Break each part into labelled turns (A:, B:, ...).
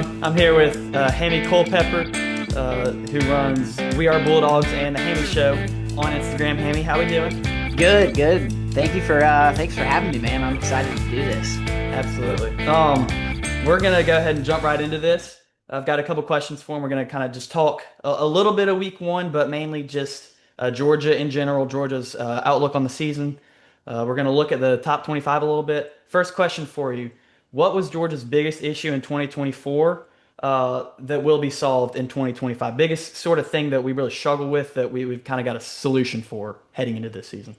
A: everyone. I'm here with Hammy Culpepper, who runs We Are Bulldogs and the Hammy Show on Instagram. Hammy, how we doing?
B: Good, good. Thanks for having me, man. I'm excited to do this.
A: Absolutely. We're gonna go ahead and jump right into this. I've got a couple questions for him. We're gonna kind of just talk a little bit of week one, but mainly just Georgia in general, Georgia's outlook on the season. We're gonna look at the top 25 a little bit. First question for you: what was Georgia's biggest issue in 2024 that will be solved in 2025? Biggest sort of thing that we really struggle with that we've kind of got a solution for heading into this season.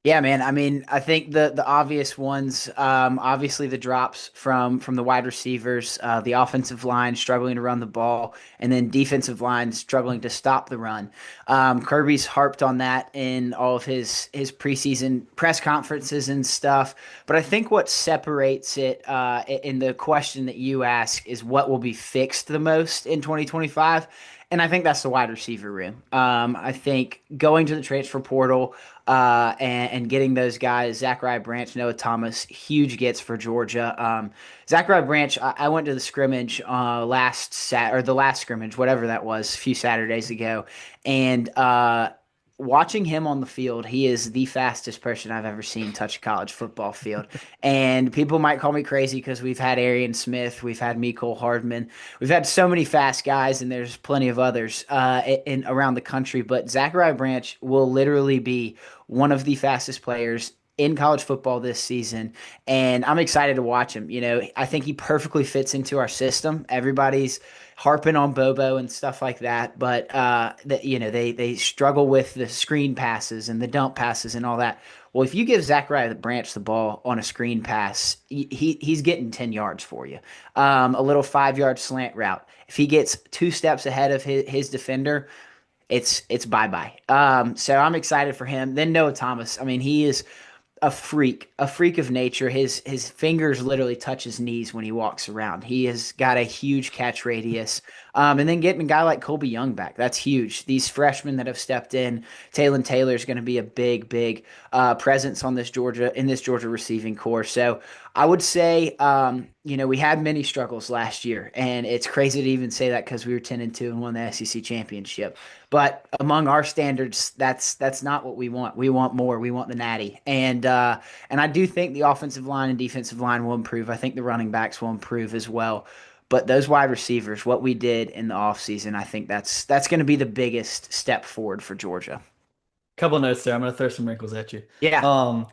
B: Yeah, man. I mean, I think the obvious ones, obviously the drops from the wide receivers, the offensive line struggling to run the ball, and then defensive line struggling to stop the run. Kirby's harped on that in all of his preseason press conferences and stuff. But I think what separates it in the question that you ask is what will be fixed the most in 2025. And I think that's the wide receiver room. I think going to the transfer portal and getting those guys, Zachariah Branch, Noah Thomas, huge gets for Georgia. Zachariah Branch, I went to the scrimmage the last scrimmage, whatever that was, a few Saturdays ago, and watching him on the field, he is the fastest person I've ever seen touch a college football field. And people might call me crazy because we've had Arian Smith, we've had Mecole Hardman, we've had so many fast guys, and there's plenty of others in around the country. But Zachariah Branch will literally be one of the fastest players in college football this season, and I'm excited to watch him. I think he perfectly fits into our system. Everybody's harping on Bobo and stuff like that, but they struggle with the screen passes and the dump passes and all that. Well, if you give Zachariah Branch the ball on a screen pass, he's getting 10 yards for you. A little 5 yard slant route. If he gets two steps ahead of his defender, it's bye bye. So I'm excited for him. Then Noah Thomas. I mean, he is a freak of nature. His fingers literally touch his knees when he walks around. He has got a huge catch radius. And then getting a guy like Colby Young back, that's huge. These freshmen that have stepped in, Taylon Taylor is going to be a big presence on this Georgia receiving core. So I would say, we had many struggles last year, and it's crazy to even say that because we were 10-2 and won the SEC championship. But among our standards, that's not what we want. We want more. We want the natty, and I do think the offensive line and defensive line will improve. I think the running backs will improve as well. But those wide receivers, what we did in the offseason, I think that's going to be the biggest step forward for Georgia.
A: Couple notes there. I'm gonna throw some wrinkles at you.
B: Yeah,
A: Um,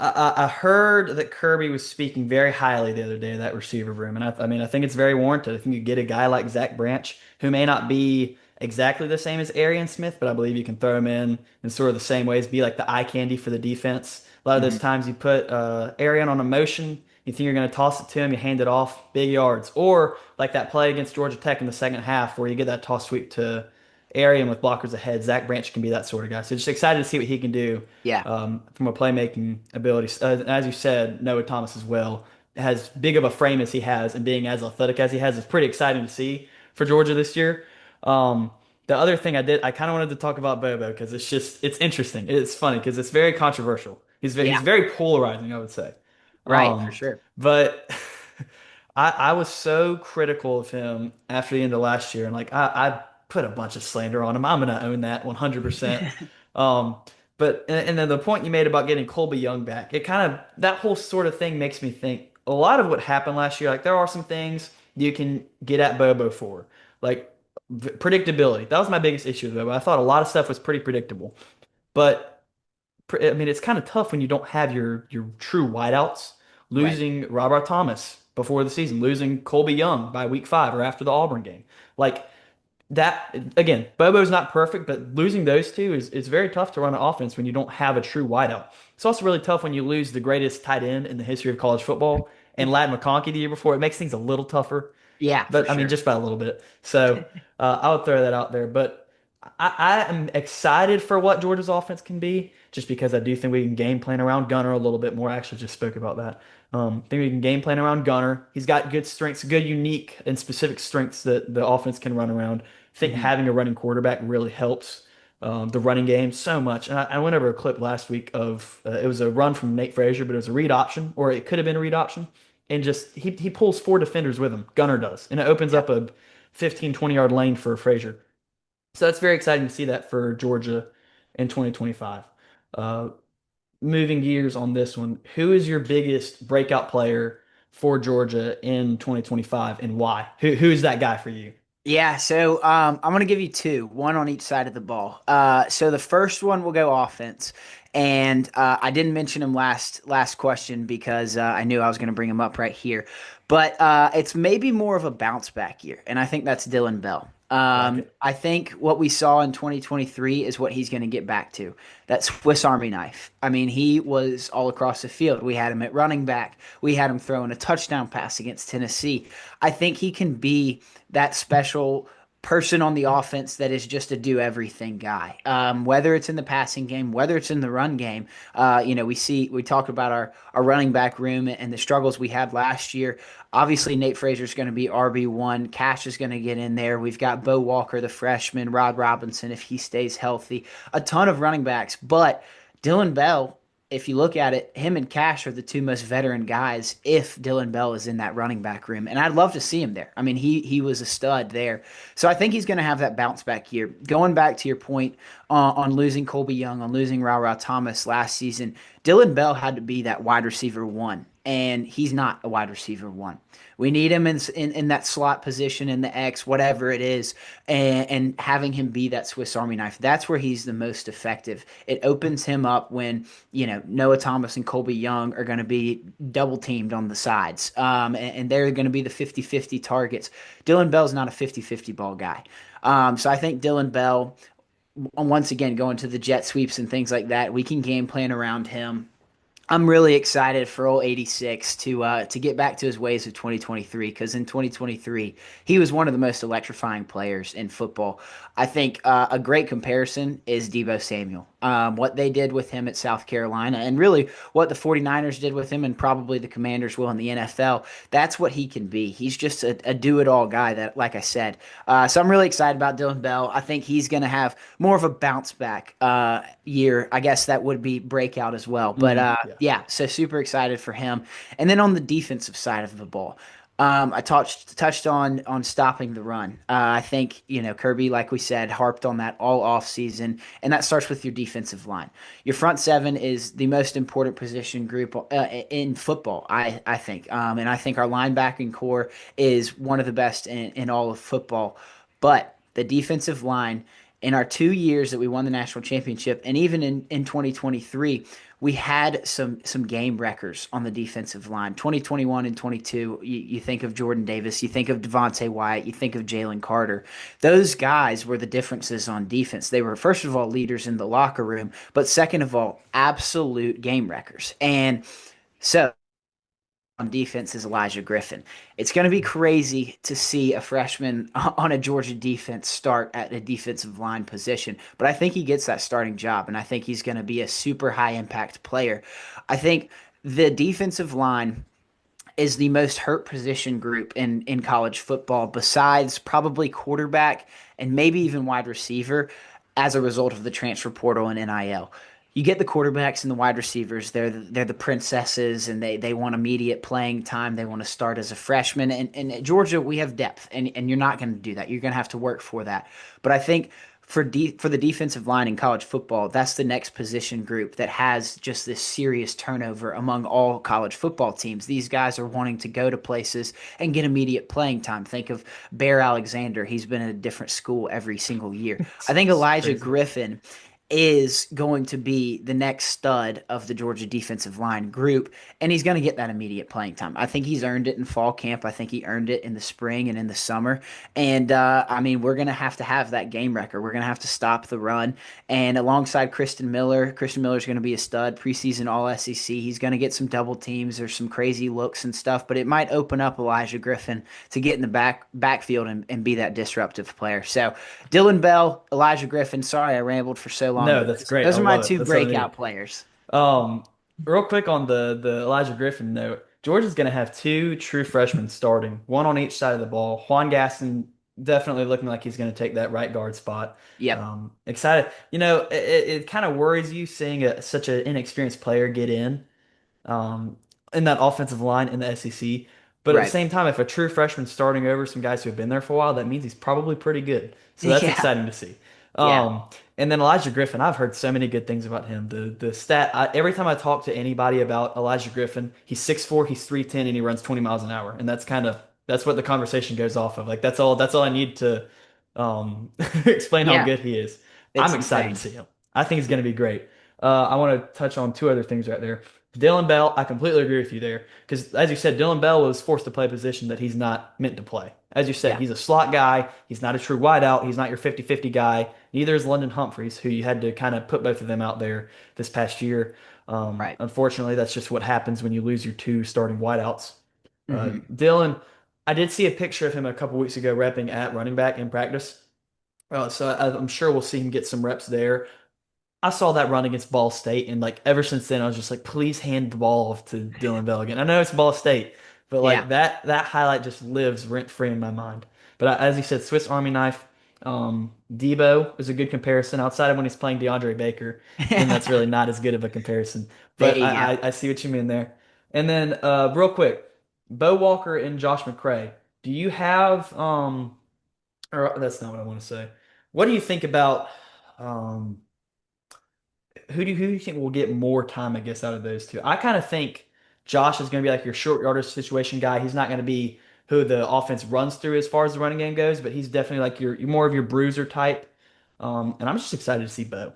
A: I heard that Kirby was speaking very highly the other day of that receiver room, and I mean I think it's very warranted. I think you get a guy like Zach Branch, who may not be exactly the same as Arian Smith, but I believe you can throw him in sort of the same ways, be like the eye candy for the defense. A lot of those
B: hmm
A: times you put Arian on a motion, you think you're going to toss it to him, you hand it off, big yards, or like that play against Georgia Tech in the second half where you get that toss sweep to Arian with blockers ahead. Zach Branch can be that sort of guy. So just excited to see what he can do
B: yeah,
A: from a playmaking ability. As you said, Noah Thomas as well has big of a frame as he has, and being as athletic as he has is pretty exciting to see for Georgia this year. Um, the other thing I kind of wanted to talk about Bobo because it's interesting. It's funny because it's very controversial. He's
B: yeah,
A: very polarizing, I would say.
B: right, for
A: Um,
B: sure.
A: but I was so critical of him after the end of last year, and like I put a bunch of slander on him. I'm gonna own that 100%. Um, but then the point you made about getting Colby Young back, it kind of that whole sort of thing makes me think a lot of what happened last year. Like there are some things you can get at Bobo for, like predictability. That was my biggest issue with Bobo. I thought a lot of stuff was pretty predictable, but I mean, it's kind of tough when you don't have your true wideouts.
B: Right.
A: Losing Robert Thomas before the season, losing Colby Young by week 5 or after the Auburn game, like that. Again, Bobo's not perfect, but losing those two is very tough to run an offense when you don't have a true wideout. It's also really tough when you lose the greatest tight end in the history of college football and Ladd McConkey the year before. It makes things a little tougher,
B: Yeah, for
A: but I mean,
B: sure.
A: just by a little bit. So I would throw that out there. But I am excited for what Georgia's offense can be, just because I do think we can game plan around Gunner a little bit more. I actually just spoke about that. I think we can game plan around Gunner. He's got good strengths, good, unique, and specific strengths that the offense can run around. I think
B: hmm
A: having a running quarterback really helps the running game so much. And I went over a clip last week of it was a run from Nate Frazier, but it was a read option, or it could have been a read option. and just he pulls four defenders with him. Gunner does, and it opens
B: Yep.
A: up a 15-20 yard lane for Frazier. So that's very exciting to see that for Georgia in 2025. Uh, Moving gears on this one, who is your biggest breakout player for Georgia in 2025 and why? Who is that guy for you?
B: Yeah, so I'm gonna give you two, one on each side of the ball. So the first one will go offense, and I didn't mention him last question because I knew I was gonna bring him up right here, but it's maybe more of a bounce back year, and I think that's Dylan Bell.
A: I like it.
B: I think what we saw in 2023 is what he's going to get back to. That Swiss Army knife. I mean, he was all across the field. We had him at running back. We had him throwing a touchdown pass against Tennessee. I think he can be that special person on the offense that is just a do everything guy. Whether it's in the passing game, whether it's in the run game, we talked about our running back room and the struggles we had last year. Obviously, Nate Frazier is going to be RB1. Cash is going to get in there. We've got Bo Walker, the freshman, Rod Robinson, if he stays healthy, a ton of running backs. But Dylan Bell, if you look at it, him and Cash are the two most veteran guys if Dylan Bell is in that running back room. And I'd love to see him there. I mean, he was a stud there. So I think he's going to have that bounce back year. Going back to your point on losing Colby Young, on losing Ra Thomas last season, Dylan Bell had to be that wide receiver one. And he's not a wide receiver one. We need him in that slot position in the X, whatever it is, and having him be that Swiss Army knife. That's where he's the most effective. It opens him up when Noah Thomas and Colby Young are going to be double teamed on the sides, and they're going to be the 50-50 targets. Dylan Bell's not a 50-50 ball guy. So I think Dylan Bell, once again, going to the jet sweeps and things like that, we can game plan around him. I'm really excited for old 86 to get back to his ways of 2023 because in 2023 he was one of the most electrifying players in football. I think a great comparison is Debo Samuel. What they did with him at South Carolina and really what the 49ers did with him and probably the Commanders will in the NFL. That's what he can be. He's just a do-it-all guy that, like I said. So I'm really excited about Dylan Bell. I think he's going to have more of a bounce back year. I guess that would be breakout as well. But
A: Yeah.
B: yeah, so super excited for him. And then on the defensive side of the ball, I touched on stopping the run. I think Kirby, like we said, harped on that all off season, and that starts with your defensive line. Your front seven is the most important position group in football. I think, and I think our linebacking core is one of the best in all of football. But the defensive line in our 2 years that we won the national championship, and even in 2023, we had some game wreckers on the defensive line. 2021 and 22, you think of Jordan Davis, you think of Devontae Wyatt, you think of Jalen Carter. Those guys were the differences on defense. They were, first of all, leaders in the locker room, but second of all, absolute game wreckers. And so on defense is Elijah Griffin. It's going to be crazy to see a freshman on a Georgia defense start at a defensive line position, but I think he gets that starting job, and I think he's going to be a super high impact player. I think the defensive line is the most hurt position group in college football, besides probably quarterback and maybe even wide receiver, as a result of the transfer portal and NIL. You get the quarterbacks and the wide receivers; they're the princesses, and they want immediate playing time. They want to start as a freshman. And at Georgia, we have depth, and you're not going to do that. You're going to have to work for that. But I think for the defensive line in college football, that's the next position group that has just this serious turnover among all college football teams. These guys are wanting to go to places and get immediate playing time. Think of Bear Alexander. He's been at a different school every single year. I think
A: It's
B: Elijah
A: crazy.
B: Griffin is going to be the next stud of the Georgia defensive line group, and he's going to get that immediate playing time. I think he's earned it in fall camp. I think he earned it in the spring and in the summer. And I mean, we're going to have that game record. We're going to have to stop the run. And alongside Kristen Miller's going to be a stud, preseason All SEC. He's going to get some double teams. There's some crazy looks and stuff, but it might open up Elijah Griffin to get in the backfield and be that disruptive player. So Dylan Bell, Elijah Griffin. Sorry, I rambled for so long,
A: No,
B: but
A: that's great. I
B: those are my
A: love it.
B: two
A: That's what I
B: breakout
A: need.
B: players.
A: Um, Real quick on the Elijah Griffin note, Georgia's going to have two true freshmen starting, one on each side of the ball. Juan Gaston definitely looking like he's going to take that right guard spot.
B: Yep.
A: Excited. It kind of worries you seeing such an inexperienced player get in. Um, in that offensive line in the SEC. But at the
B: Right.
A: same time, if a true freshman's starting over some guys who have been there for a while, that means he's probably pretty good. So that's
B: Yeah.
A: exciting to see.
B: Yeah.
A: Um, and then Elijah Griffin, I've heard so many good things about him. The stat every time I talk to anybody about Elijah Griffin, he's 6'4", he's 310, and he runs 20 miles an hour. And that's what the conversation goes off of. Like that's all I need to um explain how
B: Yeah.
A: good he is. I'm
B: It's
A: excited to
B: insane.
A: see him. I think he's going to be great. I want to touch on two other things right there. Dylan Bell, I completely agree with you there. Because as you said, Dylan Bell was forced to play a position that he's not meant to play. As you said,
B: Yeah.
A: he's a slot guy. He's not a true wideout. He's not your 50-50 guy. Neither is London Humphreys, who you had to kind of put both of them out there this past year.
B: Right.
A: Unfortunately, that's just what happens when you lose your two starting wideouts.
B: Hmm.
A: Dylan, I did see a picture of him a couple weeks ago repping at running back in practice. I'm sure we'll see him get some reps there. I saw that run against Ball State, and like ever since then, I was just like, please hand the ball off to Dylan Bell again. I know it's Ball State, but
B: Yeah.
A: like that highlight just lives rent free in my mind. But as you said, Swiss Army knife. Debo is a good comparison. Outside of when he's playing DeAndre Baker, then that's really not as good of a comparison.
B: There
A: But
B: you go.
A: I see what you mean there. And then real quick, Bo Walker and Josh McCray. Do you have or that's not what I want to say. What do you think about um? Who do you think will get more time, I guess, out of those two? I kind of think Josh is going to be like your short yardage situation guy. He's not going to be who the offense runs through as far as the running game goes, but he's definitely like your more of your bruiser type. And I'm just excited to see Bo.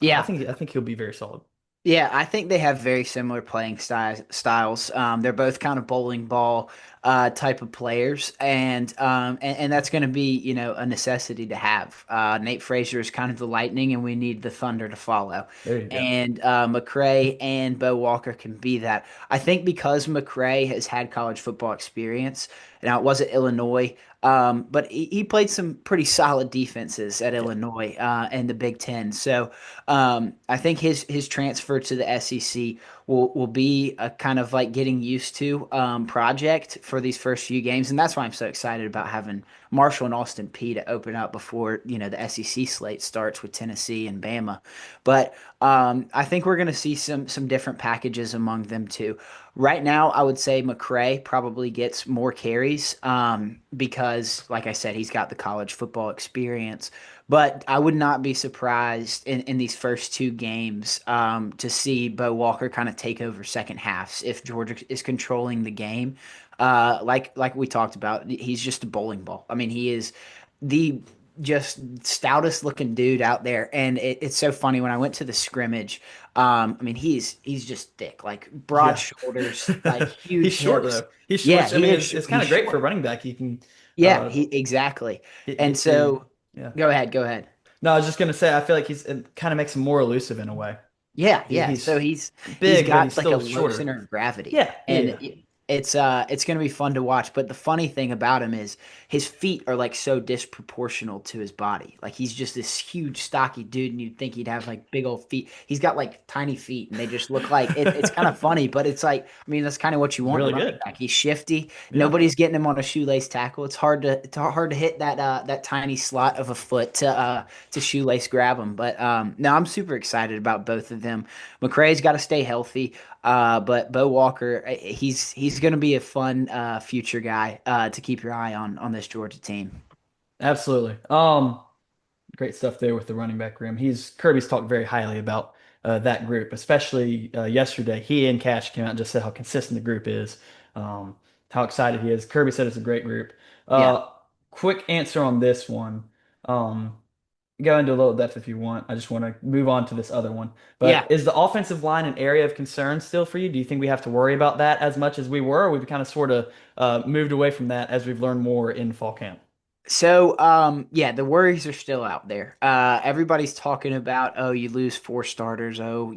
A: I
B: Yeah.
A: think I think he'll be very solid.
B: Yeah, I think they have very similar playing styles. They're both kind of bowling ball type of players, and that's going to be a necessity to have. Nate Frazier is kind of the lightning, and we need the thunder to follow.
A: There you go.
B: And McCray and Bo Walker can be that. I think because McCray has had college football experience. Now it wasn't Illinois, but he played some pretty solid defenses at
A: Yeah,
B: Illinois and the Big Ten. So. I think his transfer to the SEC will be a kind of like getting used to project for these first few games, and that's why I'm so excited about having Marshall and Austin P to open up before the SEC slate starts with Tennessee and Bama. But I think we're going to see some different packages among them too. Right now, I would say McCray probably gets more carries because, like I said, he's got the college football experience. But I would not be surprised in these first two games to see Bo Walker kind of take over second halves if Georgia is controlling the game. Like we talked about, he's just a bowling ball. I mean, he is the just stoutest looking dude out there, and it's so funny when I went to the scrimmage. I mean, he's just thick, like broad
A: yeah.
B: shoulders, like
A: He's
B: huge
A: short
B: hips.
A: though. He's
B: Yeah,
A: short. I
B: he
A: mean,
B: is.
A: it's kind
B: He's
A: of great for a
B: short.
A: running back. He can
B: Yeah,
A: uh,
B: he exactly. And
A: hit through.
B: so,
A: Yeah.
B: go ahead, go ahead.
A: No, I was just gonna say I feel like it kind of makes him more elusive in a way.
B: Yeah, yeah. So
A: He's
B: he's
A: big, but he's
B: got like a
A: still
B: low
A: shorter.
B: center of gravity,
A: Yeah, yeah,
B: and
A: yeah.
B: it's gonna be fun to watch. But the funny thing about him is his feet are like so disproportional to his body. Like he's just this huge, stocky dude, and you'd think he'd have like big old feet. He's got like tiny feet, and they just look like it's kind of funny. But it's like I mean that's kind of what you
A: He's
B: want in a
A: really
B: running
A: good.
B: back. He's shifty.
A: Yeah,
B: Nobody's getting him on a shoelace tackle. It's hard to hit that tiny slot of a foot to shoelace grab him. But no, I'm super excited about both of them. McCray's got to stay healthy, but Bo Walker, he's going to be a fun future guy to keep your eye on this Georgia team.
A: absolutely. Great stuff there with the running back room. Kirby's talked very highly about that group, especially yesterday. He and Cash came out and just said how consistent the group is, how excited he is. Kirby said it's a great group.
B: Yeah,
A: Uh, quick answer on this one. Um, Go into a little depth if you want. I just want to move on to this other one. But
B: yeah.
A: is the offensive line an area of concern still for you? Do you think we have to worry about that as much as we were, or we've kind of sort of moved away from that as we've learned more in fall camp?
B: So, yeah, the worries are still out there. Everybody's talking about, oh, you lose four starters. Oh,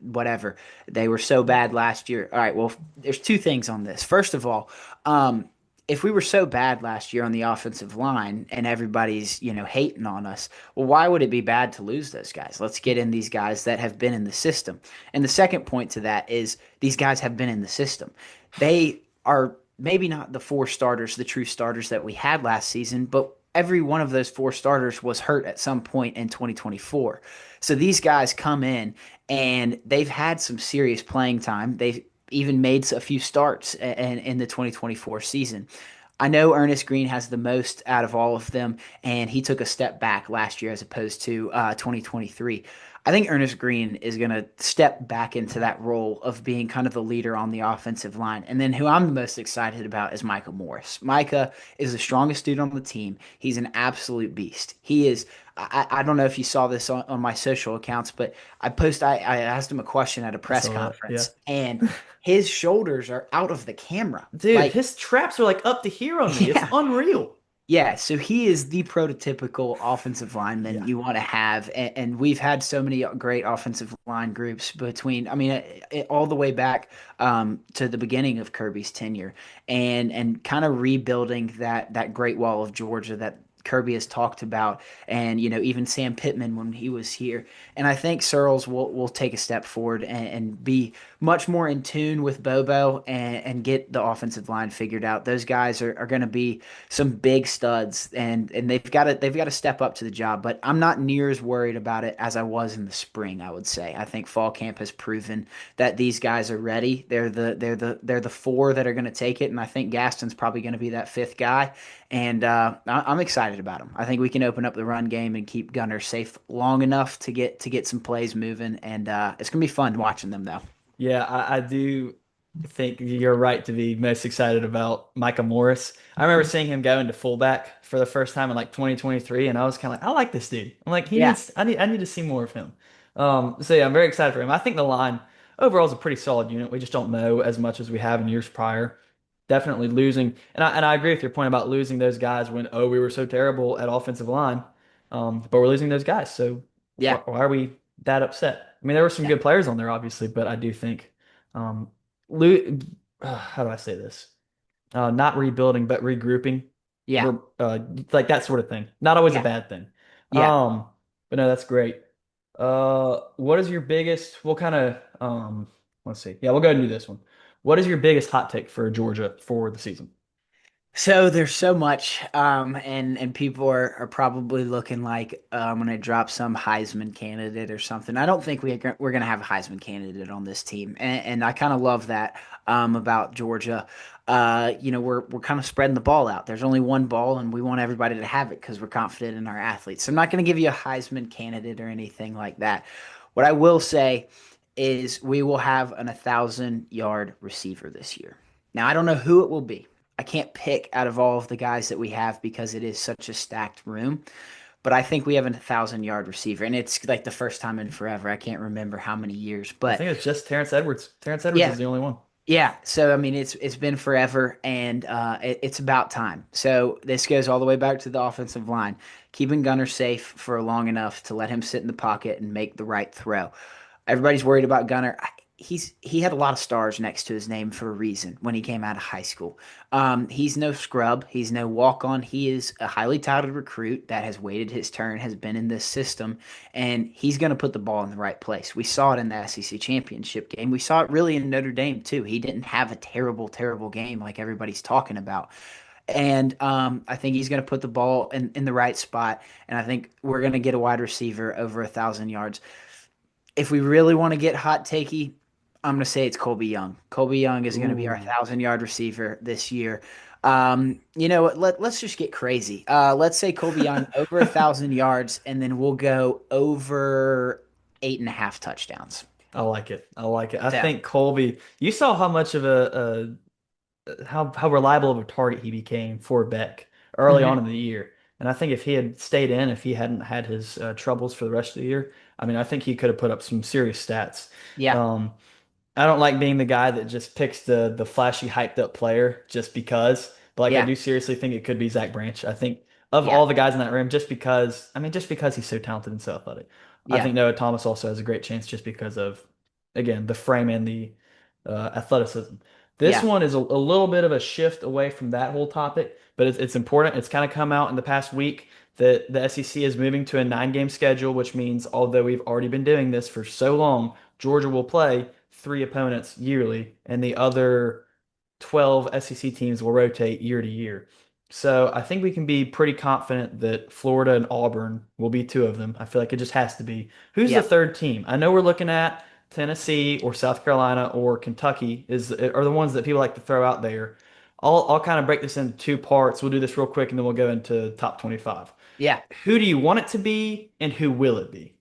B: whatever. They were so bad last year. All right. Well, there's two things on this. First of all, um, if we were so bad last year on the offensive line and everybody's, hating on us, well, why would it be bad to lose those guys? Let's get in these guys that have been in the system. And the second point to that is these guys have been in the system. They are maybe not the four starters, the true starters that we had last season, but every one of those four starters was hurt at some point in 2024. So these guys come in and they've had some serious playing time. They even made a few starts in the 2024 season. I know Ernest Green has the most out of all of them, and he took a step back last year as opposed to 2023. I think Ernest Green is going to step back into that role of being kind of the leader on the offensive line. And then who I'm the most excited about is Micah Morris. Micah is the strongest dude on the team. He's an absolute beast. He is. I don't know if you saw this on my social accounts, but I asked him a question at a
A: I
B: press
A: saw that. Yeah.
B: conference, and his shoulders are out of the camera.
A: Dude,
B: Like,
A: his traps are like up to here on me. It's
B: yeah.
A: unreal.
B: Yeah, so he is the prototypical offensive lineman
A: Yeah.
B: you want to have, and we've had so many great offensive line groups between, I mean, all the way back to the beginning of Kirby's tenure, and kind of rebuilding that Great Wall of Georgia that Kirby has talked about, and even Sam Pittman when he was here, and I think Searles will take a step forward and be much more in tune with Bobo and get the offensive line figured out. Those guys are going to be some big studs, and they've got to step up to the job. But I'm not near as worried about it as I was in the spring. I would say I think fall camp has proven that these guys are ready. They're the four that are going to take it, and I think Gaston's probably going to be that fifth guy. And I'm excited about him. I think we can open up the run game and keep Gunner safe long enough to get some plays moving, and it's gonna be fun watching them though.
A: Yeah, I do think you're right to be most excited about Micah Morris. I remember seeing him go into fullback for the first time in like 2023, and I was kind of like, I like this dude. I'm like,
B: Yeah,
A: I need to see more of him. So yeah, I'm very excited for him. I think the line overall is a pretty solid unit. We just don't know as much as we have in years prior. Definitely losing, and I agree with your point about losing those guys when we were so terrible at offensive line, but we're losing those guys. So
B: yeah,
A: why are we that upset? I mean, there were some
B: yeah,
A: good players on there, obviously, but I do think, um, lo how do I say this? Not rebuilding, but regrouping.
B: yeah,
A: We're like that sort of thing. Not always a
B: yeah,
A: bad thing.
B: yeah.
A: But no, that's great. What is your biggest? What kind of let's see. Yeah, we'll go ahead and do this one. What is your biggest hot take for Georgia for the season?
B: So there's so much, and people are probably looking like I'm gonna drop some Heisman candidate or something. I don't think we're gonna have a Heisman candidate on this team, and I kind of love that about Georgia. We're kind of spreading the ball out. There's only one ball, and we want everybody to have it because we're confident in our athletes. So I'm not gonna give you a Heisman candidate or anything like that. What I will say is we will have an 1,000-yard receiver this year. Now I don't know who it will be. I can't pick out of all of the guys that we have because it is such a stacked room. But I think we have a 1,000-yard receiver, and it's like the first time in forever. I can't remember how many years,
A: I
B: but
A: think it's just Terrence Edwards. Terrence Edwards
B: yeah,
A: is the only one.
B: yeah. So I mean, it's been forever, and it's about time. So this goes all the way back to the offensive line, keeping Gunner safe for long enough to let him sit in the pocket and make the right throw. Everybody's worried about Gunner. He had a lot of stars next to his name for a reason when he came out of high school. He's no scrub. He's no walk on. He is a highly touted recruit that has waited his turn, has been in this system, and he's going to put the ball in the right place. We saw it in the SEC championship game. We saw it really in Notre Dame too. He didn't have a terrible, terrible game like everybody's talking about. And I think he's going to put the ball in the right spot. And I think we're going to get a wide receiver over 1,000 yards. If we really want to get hot takey, I'm going to say it's Colby Young. Colby Young is going to be our
A: Ooh,
B: 1,000-yard receiver this year. You know what? Let's just get crazy. Let's say Colby Young over 1,000 yards, and then we'll go over 8.5 touchdowns.
A: I like it. I like it. I
B: So,
A: think Colby, you saw how much of how reliable of a target he became for Beck early on
B: mhm.
A: in the year. And I think if he had stayed in, if he hadn't had his troubles for the rest of the year, I mean, I think he could have put up some serious stats.
B: Yeah,
A: Um, I don't like being the guy that just picks the flashy, hyped up player just because. But like I
B: yeah,
A: do seriously think it could be Zach Branch. I think of
B: yeah,
A: all the guys in that room, just because I mean, just because he's so talented and so athletic. I
B: yeah,
A: think Noah Thomas also has a great chance just because of again the frame and the athleticism. This
B: yeah,
A: one is a little bit of a shift away from that whole topic, but it's important. It's kind of come out in the past week that the SEC is moving to a 9 game schedule, which means although we've already been doing this for so long, Georgia will play 3 opponents yearly, and the other 12 SEC teams will rotate year to year. So I think we can be pretty confident that Florida and Auburn will be two of them. I feel like it just has to be. Who's the
B: yeah.
A: third team? I know we're looking at Tennessee or South Carolina or Kentucky are the ones that people like to throw out there. I'll kind of break this into two parts. We'll do this real quick and then we'll go into top 25.
B: Yeah.
A: Who do you want it to be and who will it be?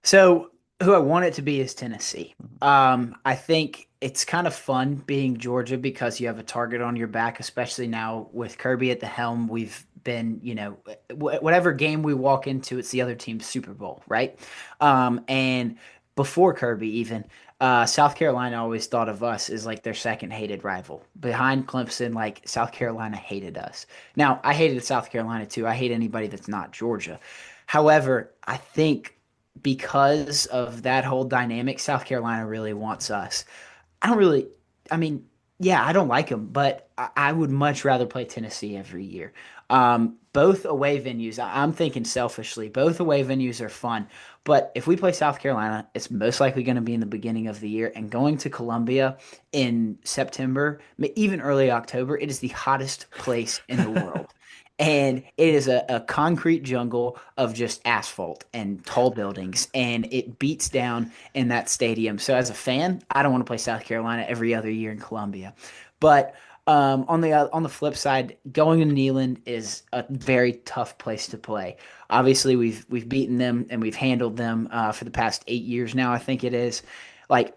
B: So who I want it to be is Tennessee. I think it's kind of fun being Georgia because you have a target on your back, especially now with Kirby at the helm. We've been, whatever game we walk into, it's the other team's Super Bowl, right? And before Kirby, even South Carolina always thought of us as like their second hated rival. Behind Clemson, like South Carolina hated us. Now, I hated South Carolina too. I hate anybody that's not Georgia. However, I think because of that whole dynamic, South Carolina really wants us. I don't really, I mean, yeah, I don't like them, but I would much rather play Tennessee every year. Both away venues, I'm thinking selfishly, both away venues are fun. But if we play South Carolina, it's most likely going to be in the beginning of the year. And going to Columbia in September, even early October, it is the hottest place in the world. And it is a concrete jungle of just asphalt and tall buildings, and it beats down in that stadium. So as a fan, I don't want to play South Carolina every other year in Columbia. But on the flip side, going to Neyland is a very tough place to play. Obviously, we've beaten them and we've handled them for the past 8 years now. I think it is. Like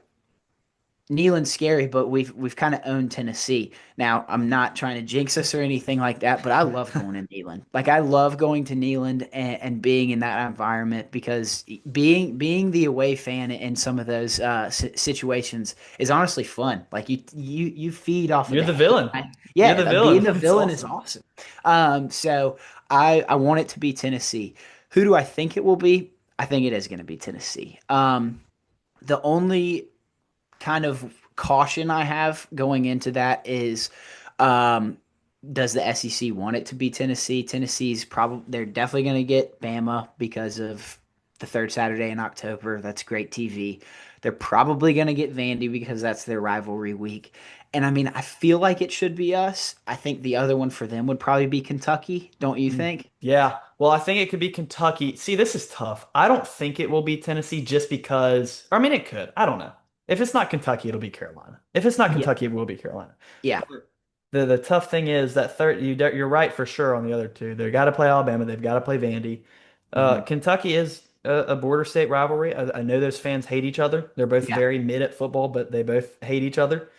B: Neyland's scary, but we've kind of owned Tennessee. Now, I'm not trying to jinx us or anything like that, but I love going to Neyland. Like I love going to Neyland and being in that environment because being the away fan in some of those situations is honestly fun. Like you feed off of
A: You're
B: the
A: the
B: hate.
A: villain. You're
B: Yeah,
A: the
B: being
A: villain.
B: the
A: It's
B: villain is
A: awesome.
B: awesome. So I want it to be Tennessee. Who do I think it will be? I think it is going to be Tennessee. The only kind of caution I have going into that is um, does the SEC want it to be Tennessee? Tennessee's probably they're definitely going to get Bama because of the third Saturday in October. That's great TV. They're probably going to get Vandy because that's their rivalry week. And I mean, I feel like it should be us. I think the other one for them would probably be Kentucky, don't you
A: Mm.
B: think?
A: Yeah. Well, I think it could be Kentucky. See, this is tough. I don't think it will be Tennessee just because, or I mean, it could. I don't know. If it's not Kentucky, it'll be Carolina. If it's not
B: Yeah.
A: Kentucky, it will be Carolina.
B: Yeah.
A: The tough thing is that you're right for sure on the other two. They've got to play Alabama. They've got to play Vandy.
B: Hmm.
A: Kentucky is a border state rivalry. I know those fans hate each other. They're both
B: Yeah.
A: very mid at football, but they both hate each other.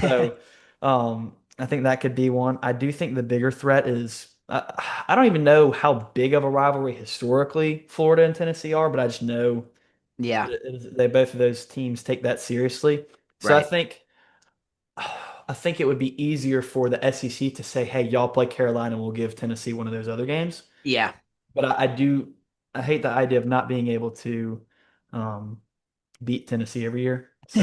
A: So I think that could be one. I do think the bigger threat is I don't even know how big of a rivalry historically Florida and Tennessee are, but I just know
B: Yeah.
A: they both of those teams take that seriously. So
B: Right.
A: I think it would be easier for the SEC to say, "Hey, y'all play Carolina, and we'll give Tennessee one of those other games."
B: Yeah.
A: But I hate the idea of not being able to um, beat Tennessee every year. So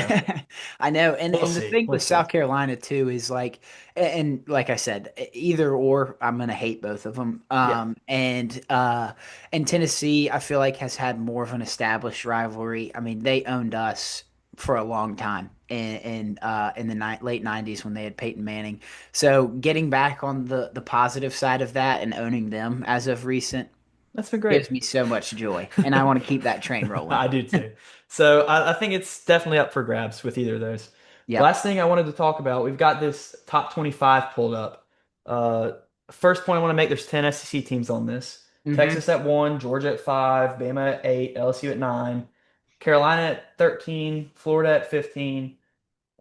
B: I know, and
A: we'll
B: the
A: see.
B: thing
A: We'll
B: with
A: see.
B: South Carolina too is like, and like I said, either or, I'm gonna hate both of them.
A: Yeah,
B: And Tennessee, I feel like has had more of an established rivalry. I mean, they owned us for a long time in the late '90s when they had Peyton Manning. So getting back on the positive side of that and owning them as of recent
A: that's been great.
B: gives me so much joy, and I want to keep that train rolling.
A: I do too. So I think it's definitely up for grabs with either of those.
B: Yep.
A: Last thing I wanted to talk about, we've got this top 25 pulled up. Uh, First point I want to make, there's 10 SEC teams on this.
B: Hmm.
A: Texas at 1, Georgia at 5, Bama at 8, LSU at 9, Carolina at 13, Florida at 15,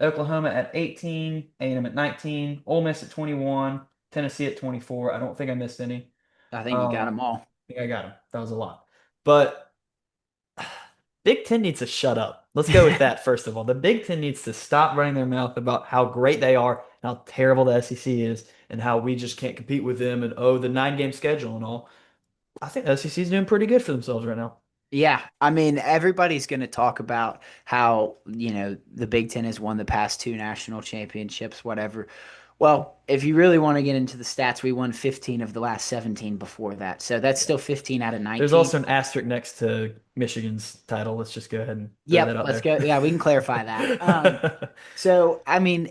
A: Oklahoma at 18, A&M at 19, Ole Miss at 21, Tennessee at 24. I don't think I missed any.
B: I think you got
A: I
B: them all.
A: think I got them. That was a lot. But Big Ten needs to shut up. Let's go with that first of all. The Big Ten needs to stop running their mouth about how great they are, how terrible the SEC is, and how we just can't compete with them, and oh, the 9 game schedule and all. I think the SEC is doing pretty good for themselves right now.
B: Yeah, I mean, everybody's going to talk about how, the Big Ten has won the past two national championships, whatever. Well, if you really want to get into the stats, we won 15 of the last 17 before that. So that's
A: Yeah.
B: still 15 out of
A: There's
B: 19.
A: also an asterisk next to Michigan's title. Let's just go ahead and throw that
B: Yep,
A: out
B: let's
A: there.
B: go. Yeah, we can clarify that. So I mean,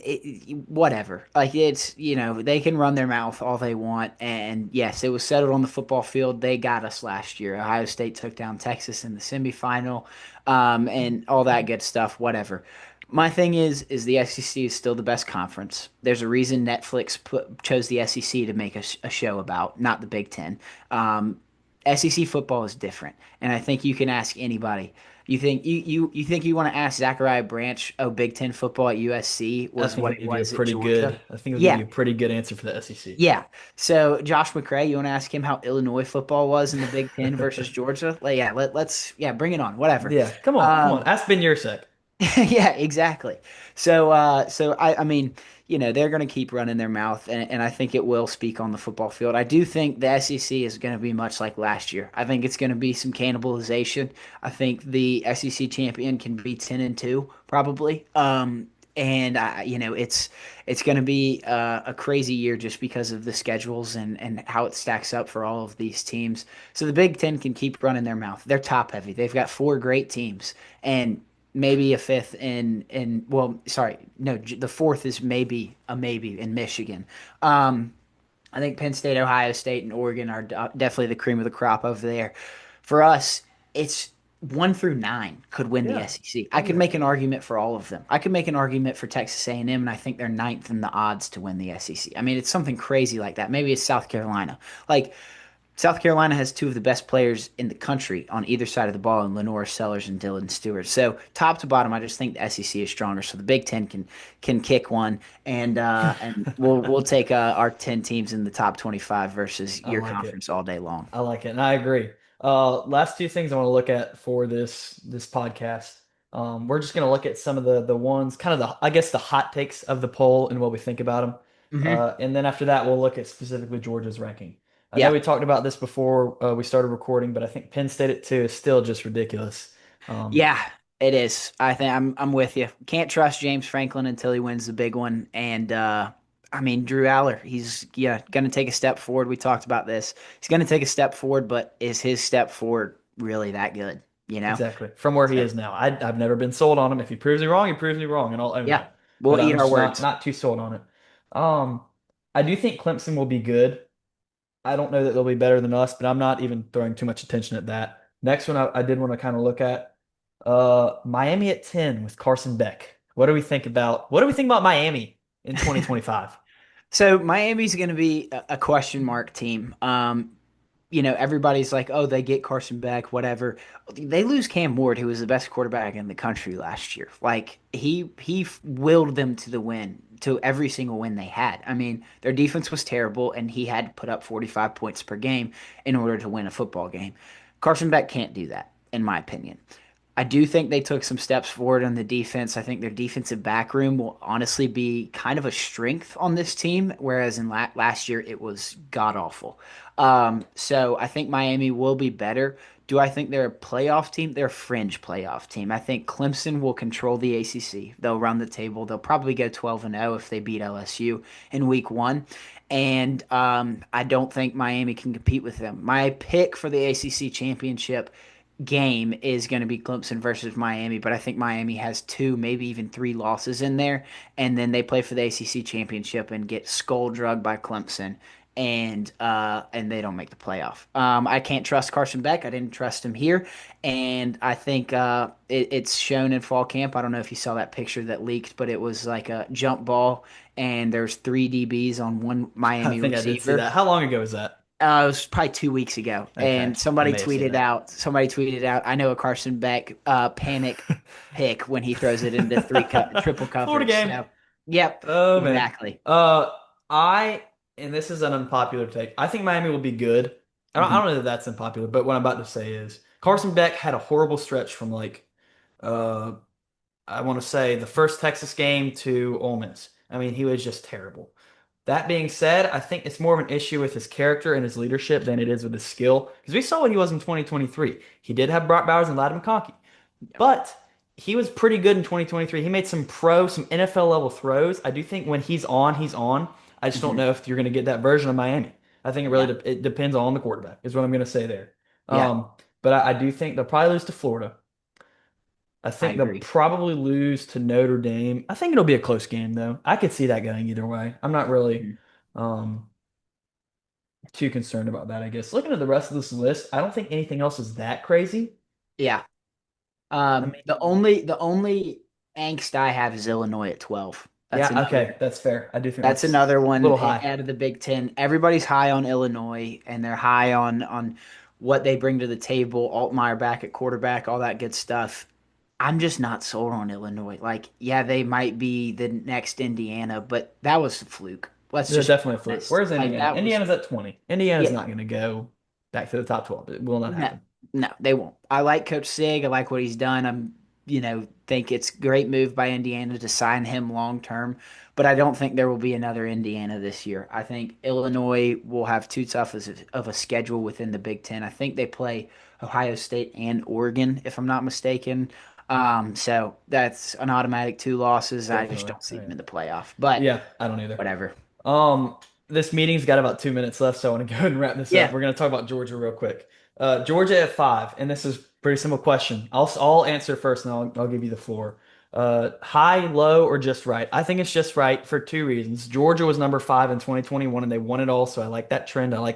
B: whatever. Like it's, they can run their mouth all they want, and yes, it was settled on the football field. They got us last year. Ohio State took down Texas in the semifinal, and all that good stuff. Whatever. My thing is the SEC is still the best conference. There's a reason Netflix chose the SEC to make a show about, not the Big Ten. Um, SEC football is different, and I think you can ask anybody. You think you want to ask Zachariah Branch, oh, Big Ten football at USC
A: I
B: was
A: think
B: what
A: he'll
B: it
A: give you a
B: was at
A: pretty good.
B: Georgia?
A: I think he'll give
B: Yeah,
A: you a pretty good answer for the SEC.
B: yeah. So Josh McCray, you want to ask him how Illinois football was in the Big Ten versus Georgia? Like, yeah, let's bring it on. Whatever.
A: Yeah, come on, come on.
B: Um,
A: Ask Ben Yurcek.
B: Yeah, exactly. So I mean, they're going to keep running their mouth, and I think it will speak on the football field. I do think the SEC is going to be much like last year. I think it's going to be some cannibalization. I think the SEC champion can be 10-2 probably. And it's going to be a crazy year just because of the schedules and how it stacks up for all of these teams. So the Big Ten can keep running their mouth. They're top heavy. They've got four great teams, and maybe a fifth in well, sorry, no, the fourth is maybe in Michigan. Um, I think Penn State, Ohio State, and Oregon are definitely the cream of the crop over there. For us, it's 1 through 9 could win the
A: Yeah.
B: SEC. I
A: Oh
B: could
A: yeah.
B: make an argument for all of them. I could make an argument for Texas A&M, and I think they're ninth in the odds to win the SEC. I mean, it's something crazy like that. Maybe it's South Carolina. Like South Carolina has two of the best players in the country on either side of the ball in Lenore Sellers and Dylan Stewart. So top to bottom, I just think the SEC is stronger. So the Big Ten can kick one, and we'll take our 10 teams in the top 25 versus
A: I
B: your
A: like it.
B: conference all day long.
A: I like it, and I agree. Last two things I want to look at for this podcast. We're just going to look at some of the ones, kind of the I guess the hot takes of the poll and what we think about them.
B: Hmm.
A: And then after that, we'll look at specifically Georgia's ranking. I know
B: Yeah.
A: we talked about this before we started recording, but I think Penn State at 2 is still just ridiculous. Um,
B: Yeah, it is. I think I'm with you. Can't trust James Franklin until he wins the big one. And I mean Drew Aller, he's gonna take a step forward. We talked about this. He's gonna take a step forward, but is his step forward really that good? You know?
A: exactly from where he
B: So
A: is now. I've never been sold on him. If he proves me wrong, he proves me wrong, and I'll own
B: yeah,
A: that.
B: we'll
A: But
B: eat
A: I'm
B: our
A: just not
B: words.
A: not too sold on it. Um, I do think Clemson will be good. I don't know that they'll be better than us, but I'm not even throwing too much attention at that. Next one I did want to kind of look at Miami at 10 with Carson Beck. What do we think about Miami in 2025?
B: So Miami's going to be a question mark team. Everybody's like, oh, they get Carson back, whatever. They lose Cam Ward, who was the best quarterback in the country last year. Like he willed them to the win, to every single win they had. I mean, their defense was terrible, and he had to put up 45 points per game in order to win a football game. Carson Beck can't do that, in my opinion. I do think they took some steps forward on the defense. I think their defensive back room will honestly be kind of a strength on this team, whereas in last year it was god awful. So I think Miami will be better. Do I think they're a playoff team? They're a fringe playoff team. I think Clemson will control the ACC. They'll run the table. They'll probably go 12-0 if they beat LSU in week one. And I don't think Miami can compete with them. My pick for the ACC championship game is going to be Clemson versus Miami, but I think Miami has two, maybe even three losses in there, and then they play for the ACC championship and get skull drugged by Clemson, and they don't make the playoff. I can't trust Carson Beck. I didn't trust him here, and I think it's shown in fall camp. I don't know if you saw that picture that leaked, but it was like a jump ball, and there's three DBs on one
A: I
B: Miami
A: think I did see
B: receiver.
A: that. How long ago was that?
B: It was probably 2 weeks ago,
A: Okay,
B: and
A: I may have seen that.
B: Somebody tweeted out. I know a Carson Beck panic pick when he throws it into triple
A: Florida
B: coverage.
A: game.
B: So, yep,
A: Oh man.
B: exactly.
A: Uh, I and this is an unpopular take. I think Miami will be good. I
B: Hmm.
A: don't know that that's unpopular, but what I'm about to say is Carson Beck had a horrible stretch from like uh I want to say the first Texas game to Ole Miss. I mean, he was just terrible. That being said, I think it's more of an issue with his character and his leadership than it is with his skill. Because we saw what he was in 2023. He did have Brock Bowers and Ladd McConkey, but he was pretty good in 2023. He made some NFL level throws. I do think when he's on, he's on. I just don't
B: Hmm.
A: know if you're going to get that version of Miami. I think it really
B: Yeah.
A: it depends on the quarterback, is what I'm going to say there.
B: Yeah.
A: Um, but I do think they'll probably lose to Florida. I
B: I
A: think they'll
B: agree.
A: probably lose to Notre Dame. I think it'll be a close game, though. I could see that going either way. I'm not really
B: Mhm.
A: um, too concerned about that, I guess. Looking at the rest of this list, I don't think anything else is that crazy.
B: Yeah.
A: I
B: The
A: mean,
B: only angst I have is Illinois at 12.
A: yeah, okay, that's fair. I do think
B: That's
A: that's
B: another
A: a
B: one
A: little high.
B: out of the Big Ten. Everybody's high on Illinois, and they're high on what they bring to the table. Altmaier back at quarterback, all that good stuff. I'm just not sold on Illinois. Like, yeah, they might be the next Indiana, but that was a fluke. Let's
A: They're
B: just be
A: definitely a fluke.
B: honest.
A: Where's
B: Like
A: Indiana?
B: that was,
A: Indiana's at 20. Indiana's
B: yeah.
A: not going to go back to the top 12. It will not
B: No,
A: happen.
B: no, they won't. I like Coach Sig. I like what he's done. Think it's a great move by Indiana to sign him long term, but I don't think there will be another Indiana this year. I think Illinois will have too tough of a schedule within the Big Ten. I think they play Ohio State and Oregon, if I'm not mistaken. So that's an automatic two losses. I just
A: Definitely.
B: don't
A: Oh,
B: see them
A: yeah.
B: in the playoff, but
A: Yeah, I don't either.
B: whatever.
A: Um, this meeting's got about 2 minutes left, so I want to go ahead and wrap this up.
B: Yeah.
A: We're going to talk about Georgia real quick. Georgia at 5, and this is a pretty simple question. I'll answer first, and I'll give you the floor. High, low, or just right? I think it's just right for two reasons. Georgia was number 5 in 2021, and they won it all, so I like that trend. I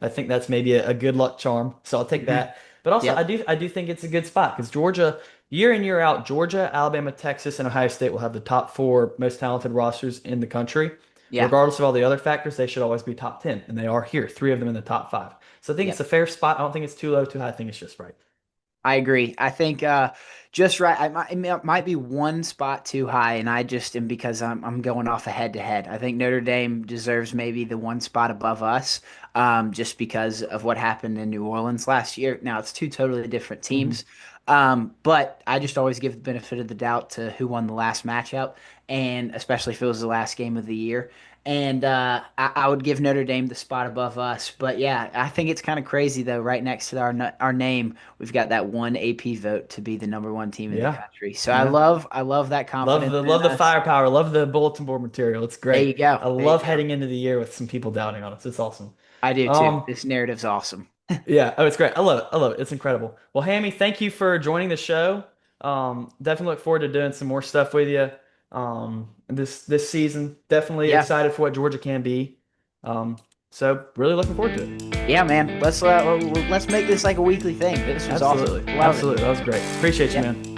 A: think that's maybe a good luck charm, so I'll take
B: Hmm.
A: that. But also,
B: Yep.
A: I do think it's a good spot because Georgia, year in year out, Georgia, Alabama, Texas, and Ohio State will have the top 4 most talented rosters in the country.
B: Yeah.
A: Regardless of all the other factors, they should always be top 10, and they are here, 3 of them in the top 5. So I think it's
B: Yep.
A: a fair spot. I don't think it's too low, too high. I think it's just right.
B: I agree. I think just right. It might be one spot too high, and I just am because I'm going off a head to head. I think Notre Dame deserves maybe the one spot above us, just because of what happened in New Orleans last year. Now it's two totally different
A: Hmm.
B: teams, but I just always give the benefit of the doubt to who won the last matchup, and especially if it was the last game of the year. And I would give Notre Dame the spot above us. But yeah, I think it's kind of crazy though. Right next to our name, we've got that one AP vote to be the number one team in the
A: Yeah,
B: country. So
A: yeah.
B: I love that confidence in
A: Love the
B: us.
A: firepower. Love the bulletin board material. It's
B: There
A: great.
B: you go.
A: I
B: There you
A: love
B: go.
A: heading into the year with some people doubting on us. It's awesome.
B: I do too.
A: Um,
B: This narrative's awesome.
A: yeah. Oh, it's great. I love it. I love it. It's incredible. Well, Hammy, thank you for joining the show. Definitely look forward to doing some more stuff with you. This season. Definitely
B: Yeah.
A: excited for what Georgia can be. Um, so really looking forward to it.
B: Yeah, man. Let's make this like a weekly thing. This was awesome.
A: Absolutely.
B: Love it.
A: Absolutely. That was great. Appreciate you,
B: Yeah.
A: man.